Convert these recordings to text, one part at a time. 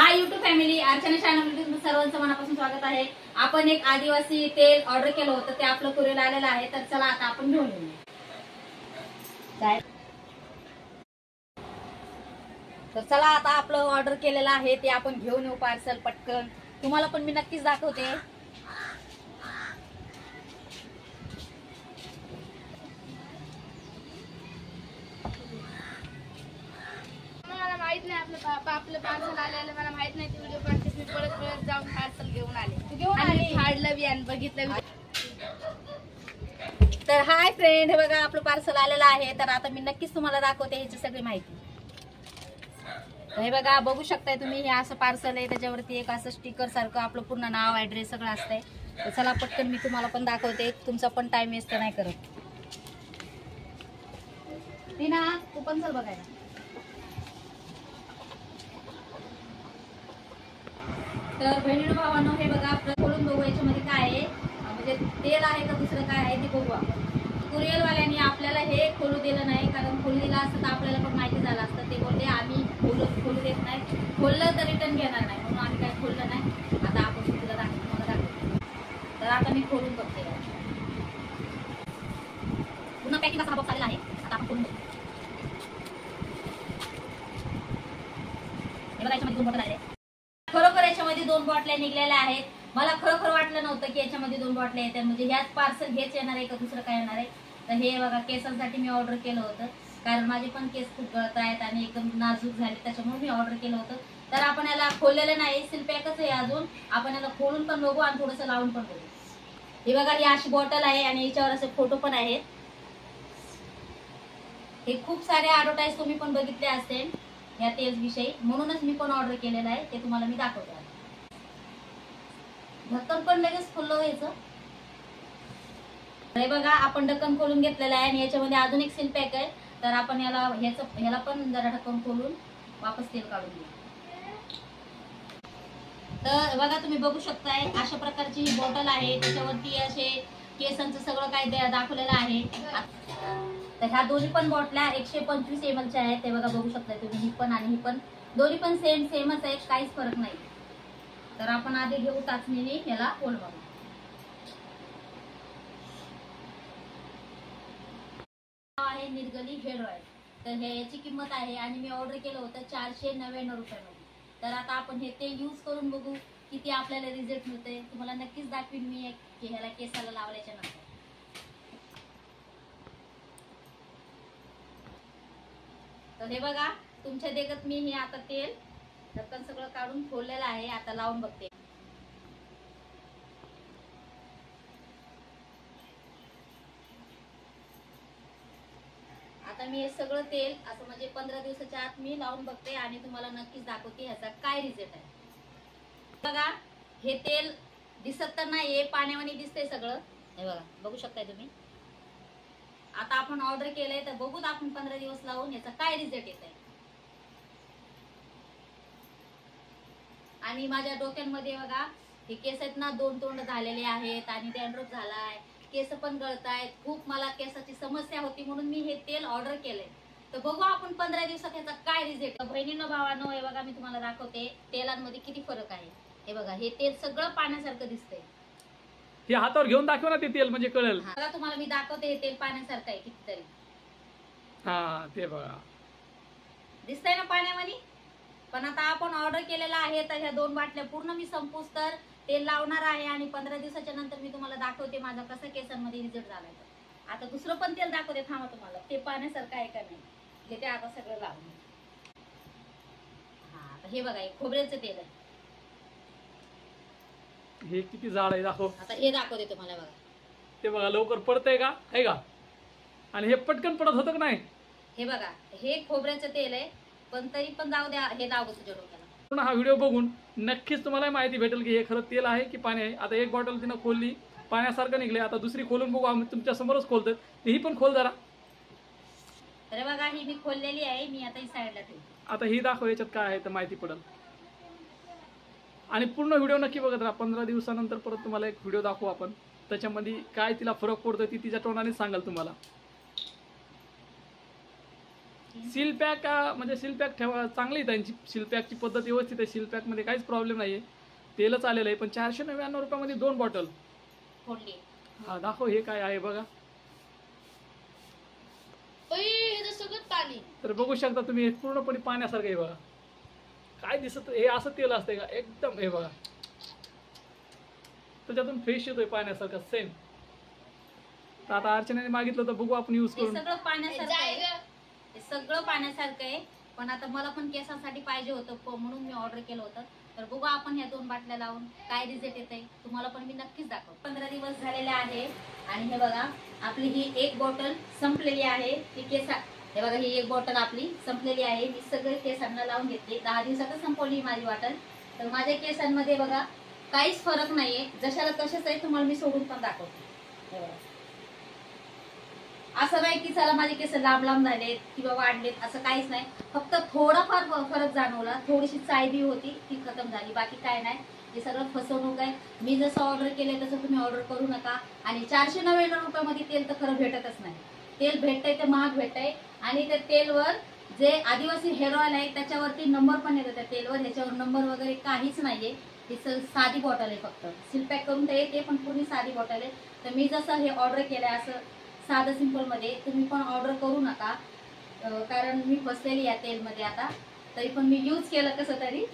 हाय YouTube family, Archana चॅनलमध्ये तुमचं सर्वांचं मनापासून स्वागत आहे। आपण एक आदिवासी तेल ऑर्डर केलं होतं, ते आपलं कुरिअर आलेलं आहे। तर चला आता आपण घेऊन येऊ। तर चला आता आपलं ऑर्डर केलेलं आहे ते आपण घेऊन येऊ पार्सल पटकन। तुम्हाला पण मी नक्कीच दाखवते। माहित नाही आपलं पार्सल आलेलं, मला माहित नाही ते व्हिडिओ पार्सल मी परत जाऊन पार्सल घेऊन आले। तू घेऊन आली? फाडलं बी आणि बघितलं बी। तर हाय फ्रेंड, हे बघा आपलं पार्सल आलेलं आहे। तर आता मी नक्कीच तुम्हाला दाखवते ह्याची सगळी माहिती। हे बघा, बघू शकताय तुम्ही, हे असं पार्सल आहे। त्याच्यावरती एक असं स्टिकर सारखं आपलं पूर्ण नाव ऍड्रेस सगळं असतंय। तर चला पटकन मी तुम्हाला पण दाखवते, तुमचा पण टाइम वेस्ट नाही करत। टीना, तू पण चल बघायला। तर बहिणीनो भावांनो, हे बघा आपलं खोलून बघू याच्यामध्ये काय आहे, म्हणजे तेल आहे का दुसरं काय आहे ते बघू आपण। कुरिअरवाल्यांनी आपल्याला हे खोलू दिलं नाही, कारण खोललेलं असतं तर आपल्याला पण माहिती झालं असतं। ते बोलले आम्ही खोलू देत नाही, खोललं तर रिटर्न घेणार नाही, म्हणून आम्ही काय खोललं नाही। आता आपण तुला दाखवतो। तर आता मी खोलून बघते। पुन्हा पॅकिंग असा बॉक्स आलेला आहे। आता आपण खोलून बघू। हे बघा, याच्यामध्ये 2 बॉटल आहे। खरोखर याच्यामध्ये 2 बॉटल्या निघलेल्या आहेत। मला खरोखर वाटलं नव्हतं की याच्यामध्ये 2 बॉटल्या येतात, म्हणजे ह्याच पार्सल हेच येणार आहे का दुसरं काय येणार आहे। तर हे बघा, केसांसाठी मी ऑर्डर केलं होतं, कारण माझे पण केस खूप गळत आहेत आणि एकदम नाजूक झाले, त्याच्यामुळे मी ऑर्डर केलं होतं। तर आपण याला खोललेलं नाही, सील पॅकच आहे अजून। आपण याला खोलून पण बघू आणि थोडंसं लावून पण बघू। हे बघा, ही अशी बॉटल आहे आणि याच्यावर असे फोटो पण आहेत। हे खूप सारे ऍडव्हर्टाइज तुम्ही पण बघितले असेल या तेल विषयी, म्हणूनच मी पण ऑर्डर केलेलं आहे। ते तुम्हाला मी दाखवते। ढक्कन पण लगेच खुलं व्हायचं। हे बघा, आपण ढक्कन खोलून घेतलेलं आहे आणि याच्यामध्ये अजून एक सील पॅक आहे। तर आपण ह्याला पण जरा ढक्कन खोलून वापस तेल काढून घेऊ। तर बघा, तुम्ही बघू शकताय अशा प्रकारची ही बॉटल आहे। त्याच्यावरती असे केसांचं सगळं काय दाखवलेलं आहे। तर ह्या दोन्ही पण बॉटल्या 125 ml च्या आहेत। ते बघा, बघू शकताय तुम्ही, ही पण आणि ही पण, दोन्ही पण सेमच आहे, काहीच फरक नाही। तर आपण आधी घेऊ चाचणीने याला खोल बघू। आहे निर्गली हेअर ऑइल। तर याची किंमत आहे आणि मी ऑर्डर केलं होतं 499 रुपयामध्ये। तर आता आपण हे तेल यूज करून बघू किती आपल्याला रिझल्ट मिळतोय। तुम्हाला नक्कीच दाखवीन मी की ह्याला केसाला लावल्याच्या नंतर। तर हे बघा, तुमच्या देखत मी हे आता तेल ढक्कन सगळं काढून खोललेलं आहे। आता लावून बघते। आता मी हे सगळं तेल असं म्हणजे 15 दिवसाच्या आत मी लावून बघते आणि तुम्हाला नक्कीच दाखवते ह्याचा काय रिझल्ट आहे। बघा, हे तेल दिसत तर नाहीये, पाण्यावानी दिसतंय सगळं। हे बघा, बघू शकताय तुम्ही। आता आपण ऑर्डर केलंय, तर बघूत आपण 15 दिवस लावून याचा काय रिझल्ट येत आहे। आणि माझ्या डोक्यांमध्ये बघा, हे केस आहेत ना, 2 तोंड झालेले आहेत आणि डॅन्ड्रफ झालाय, केस पण गळतायत। खूप मला केसाची समस्या होती, म्हणून मी हे तेल ऑर्डर केलंय। तर बघू आपण 15 दिवसात याचा काय रिझल्ट। बहिणींनो भावांनो, हे बघा, मी तुम्हाला दाखवते तेलांमध्ये किती फरक आहे। हे बघा, हे तेल सगळं पाण्यासारखं दिसतंय। हे हातावर घेऊन दाखव ना ते तेल, म्हणजे कळेल। बघा, तुम्हाला मी दाखवते, हे तेल पाण्यासारखं आहे कितीतरी। हा, ते बघा, दिसतंय ना पाण्यावानी। पण आता आपण ऑर्डर केलेला आहे, तर ह्या 2 बाटल्या पूर्ण मी संपूस तर तेल लावणार आहे आणि 15 दिवसाच्या नंतर मी तुम्हाला दाखवते माझा कसा केसांमध्ये रिझल्ट झालाय। आता दुसरं पण तेल दाखवते, थांबा, तुम्हाला ते पाण्यासारखं आहे का नाही घेते आता सगळं लावून। हा, आता हे बघा, हे खोबऱ्याचं तेल आहे। हे किती जाड आहे दाखव। आता हे दाखवते तुम्हाला। बघा, ते बघा, लवकर पडतंय का, आहे का? आणि हे पटकन पडत होतं का नाही? हे बघा, हे खोबऱ्याचं तेल आहे, पण तरी पण जाऊ द्या, हे दाखवू तुझ्या डोक्याला। पूर्ण हा व्हिडिओ बघून नक्कीच तुम्हाला माहिती भेटेल की हे खरं तेल आहे की पाणी आहे। आता एक बॉटल तिनं खोलली, पाण्यासारखं निघले। आता दुसरी खोलून बघू, आम्ही तुमच्या समोरच खोलतोय। ही पण खोल जरा। तर बघा, ही मी खोललेली आहे, मी आता ही साईडला ठेवते। आता ही दाखव, याच्यात काय आहे तर माहिती पडेल। आणि पूर्ण व्हिडिओ नक्की बघत राहा। 15 दिवसानंतर परत तुम्हाला एक व्हिडिओ दाखवू आपण, त्याच्यामध्ये काय तिला फरक पडतोय ती तिच्या तोंडाने सांगाल तुम्हाला। आणखी सील पॅक म्हणजे सील पॅक ठेवा चांगली आहे त्यांची, सील पॅकची पद्धत व्यवस्थित आहे, सील पॅक मध्ये काहीच प्रॉब्लेम नाहीये, तेलच आलेलं आहे. पण 499 रुपयामध्ये 2 बॉटल फोडली. हा दाखव हे काय आहे बघा. सगळं पाणी. तर बघू शकता तुम्ही हे पूर्णपणे पाण्यासारखं आहे बघा. काय दिसत हे असं तेल असतंय का एकदम, हे बघा त्याच्यातून फ्रेश येतोय पाण्यासारखं सेम. तर आता अर्चनाने मागितलं तर बघू आपण यूज हे करून. सगळं पाण्यासारखं आहे, हे सगळं पाण्यासारखं आहे. पण आता मला पण केसांसाठी पाहिजे होतं म्हणून मी ऑर्डर केलं होतं. तर बघू आपण ह्या 2 बाटल्या लावून काय रिझल्ट येत आहे तुम्हाला पण मी नक्कीच दाखव. 15 दिवस झालेले आहे आणि हे बघा आपली ही 1 बॉटल संपलेली आहे. ती हे बघा ही 1 बॉटल आपली संपलेली आहे. मी सगळे केसांना लावून घेतले, 10 दिवसातच संपवली माझी बॉटल. तर माझ्या केसांमध्ये बघा काहीच फरक नाहीये, जशाला तसेच आहे. तुम्हाला मी सोडून पण दाखवते. हे बघा असं नाही की चला माझे केस लांब लांब झालेत किंवा वाढलेत, असं काहीच नाही. फक्त थोडाफार फरक जाणवला, थोडीशी चायबी होती ती खतम झाली, बाकी काय नाही. हे सगळं फसवणूक आहे. मी जसं ऑर्डर केलंय तसं तुम्ही ऑर्डर करू नका. आणि 499 रुपयामध्ये तेल तर खरं भेटतच नाही. तेल भेटतंय ते महाग भेटतंय आणि त्या तेलवर जे आदिवासी हेअर ऑइल आहे त्याच्यावरती नंबर पण येतो त्या तेलवर, ह्याच्यावर नंबर वगैरे काहीच नाहीये. ही साधी बॉटल आहे, फक्त सील पॅक करून ते पण पूर्ण साधी बॉटल आहे. तर मी जसं हे ऑर्डर केलंय असं साधं सिंपल मध्ये तुम्ही पण ऑर्डर करू नका, कारण मी फसलेली या तेलमध्ये आता. तरी पण मी यूज केलं कसं तरी.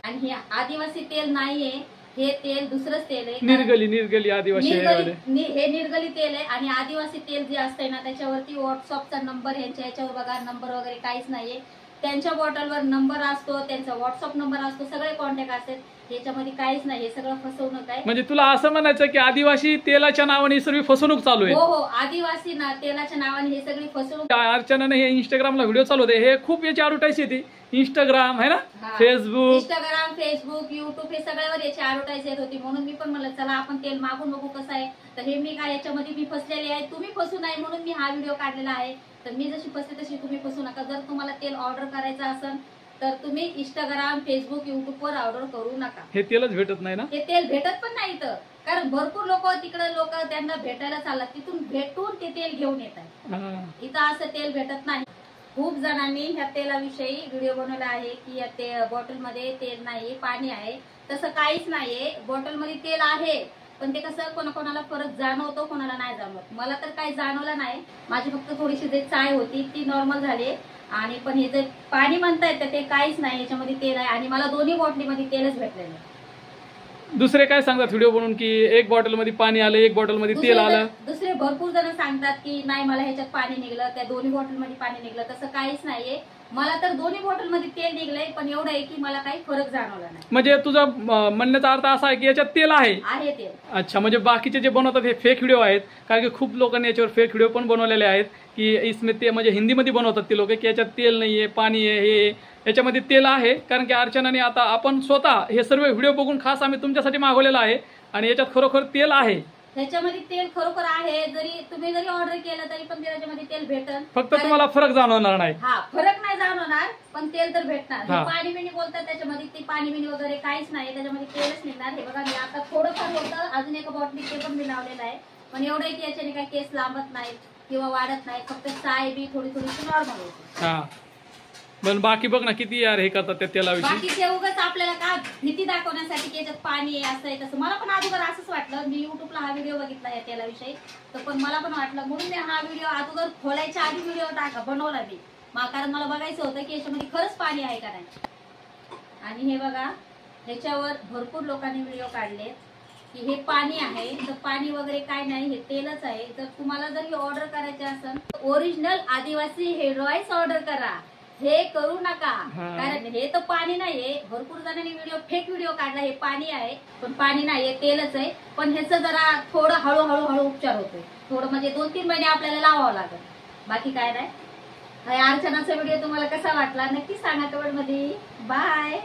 आणि हे आदिवासी तेल नाहीये, हे तेल दुसरंच तेल आहे. निर्गली आदिवासी हे निर्गली तेल आहे. आणि आदिवासी तेल जे असतंय ना त्याच्यावरती व्हॉट्सअपचा नंबर, ह्याच्यावर बघा नंबर वगैरे काहीच नाहीये. त्यांच्या बॉटलवर नंबर असतो, त्यांचा व्हॉट्सअप नंबर असतो, सगळे कॉन्टॅक्ट असतात. याच्यामध्ये काहीच नाही, हे सगळं फसवणूक आहे. म्हणजे तुला असं म्हणायचं की आदिवासी तेलाच्या नावाने ही सगळी फसवणूक चालू आहे. हो, आदिवासी तेलाच्या नावाने हे सगळी फसवणूक. अर्चनाने हे इंस्टाग्रामला व्हिडिओ चालू होते, हे खूप याची ऍडव्हर्टाईज येते. इंस्टाग्राम आहे ना, फेसबुक, युट्यूब हे सगळ्यावर याची ऍडव्हर्टाईज येत होती. म्हणून मी पण म्हणलं चला आपण तेल मागून बघू कसं आहे. तर हे मी काय याच्यामध्ये मी फसलेले आहे, तुम्ही फसू नये म्हणून मी हा व्हिडिओ काढलेला आहे. तर मी जशी फसले तशी तुम्ही फसू नका. जर तुम्हाला तेल ऑर्डर करायचं असेल तर तुम्ही इंस्टाग्राम, फेसबुक, युट्यूब वर ऑर्डर करू नका. हे तेलच भेटत नाही ना, हे तेल भेटत पण नाही तर, कारण भरपूर लोक तिकडे त्यांना भेटायला चालतात, तिथून भेटून ते तेल घेऊन येतात. इथं असं तेल भेटत नाही. खूप जणांनी ह्या तेलाविषयी व्हिडिओ बनवला आहे की या बॉटलमध्ये तेल नाही, पाणी आहे. तसं काहीच नाहीये. बॉटलमध्ये तेल आहे, पण ते कसं कोणाकोणाला फरक जाणवतो, कोणाला नाही जाणवत. मला तर काही जाणवलं नाही. माझी फक्त थोडीशी जे चाय होती ती नॉर्मल झाली. आणि पण हे जे पाणी म्हणतायत ते काहीच नाही, याच्यामध्ये तेल आहे. आणि मला दोन्ही बॉटलीमध्ये तेलच भेटलेलं. दुसरे काय सांगतात व्हिडिओ बनवून की 1 बॉटल मध्ये पाणी आलं, 1 बॉटल मध्ये तेल आलं. दुसरे भरपूर जण सांगतात की नाही मला ह्याच्यात पाणी निघलं, त्या दोन्ही बॉटल मध्ये पाणी निघलं. तसं काहीच नाहीये. मला तर दोन्ही बॉटल मध्ये तेल निघलंय, पण एवढं आहे की मला काही फरक जाणवला नाही. म्हणजे तुझा म्हणण्याचा अर्थ असा आहे की याच्यात तेल आहे तेल. अच्छा, म्हणजे बाकीचे जे बनवतात हे फेक व्हिडिओ आहेत. कारण की खूप लोकांनी याच्यावर फेक व्हिडिओ पण बनवलेले आहेत की इसमें ते म्हणजे हिंदीमध्ये बनवतात ते लोक की याच्यात तेल नाहीये, पाणी आहे, हे याच्यामध्ये तेल आहे. कारण की अर्चनाने आता आपण स्वतः हे सर्व व्हिडिओ बघून खास आम्ही तुमच्यासाठी मागवलेला आहे आणि याच्यात खरोखर तेल आहे. त्याच्यामध्ये तेल खरोखर आहे. तुम्ही जरी ऑर्डर केलं तरी पण त्याच्यामध्ये तेल भेटल, फक्त तुम्हाला फरक जाणवणार नाही. फरक नाही जाणवणार, पण तेल तर भेटणार. पाणी बिणी बोलतात त्याच्यामध्ये, ते पाणी बिणी वगैरे काहीच नाही, त्याच्यामध्ये तेलच निघणार. हे बघा मी आता थोडंफार होतं, अजून एका बॉटली ते पण मी लावलेलं आहे. पण एवढं आहे की याच्याने काही केस लांबत नाहीत किंवा वाढत नाही, फक्त चाय बी थोडीशी नॉर्मल होते. पण बाकी बघ ना किती यार हे करतात त्या तेलाविषयी. बाकीचे उगाच आपल्याला का भीती दाखवण्यासाठी की याच्यात पाणी आहे, असं आहे तसं. मला पण अगोदर असंच वाटलं. मी युट्यूबला हा व्हिडिओ बघितला या तेलाविषयी, तर पण मला पण वाटलं, म्हणून मी हा व्हिडिओ अगोदर खोलायच्या आधी व्हिडिओ बनवला मी, कारण मला बघायचं होतं की याच्यामध्ये खरंच पाणी आहे का नाही. आणि हे बघा ह्याच्यावर भरपूर लोकांनी व्हिडिओ काढले की हे पाणी आहे, तर पाणी वगैरे काय नाही, हे तेलच आहे. तर तुम्हाला जर ऑर्डर करायचे असेल ओरिजिनल आदिवासी हेअर ऑइल्स ऑर्डर करा, हे करू नका. कारण हे तर पाणी नाहीये. भरपूर जणांनी फेक व्हिडिओ काढला, हे पाणी आहे पण पाणी नाहीये, तेलच आहे. पण ह्याचं जरा थोडं हळूहळू उपचार होतोय. थोडं म्हणजे 2-3 महिने आपल्याला लावावं लागेल, बाकी काय नाही. अर्चनाचा व्हिडिओ तुम्हाला कसा वाटला नक्की सांगा कमेंट मध्ये. बाय.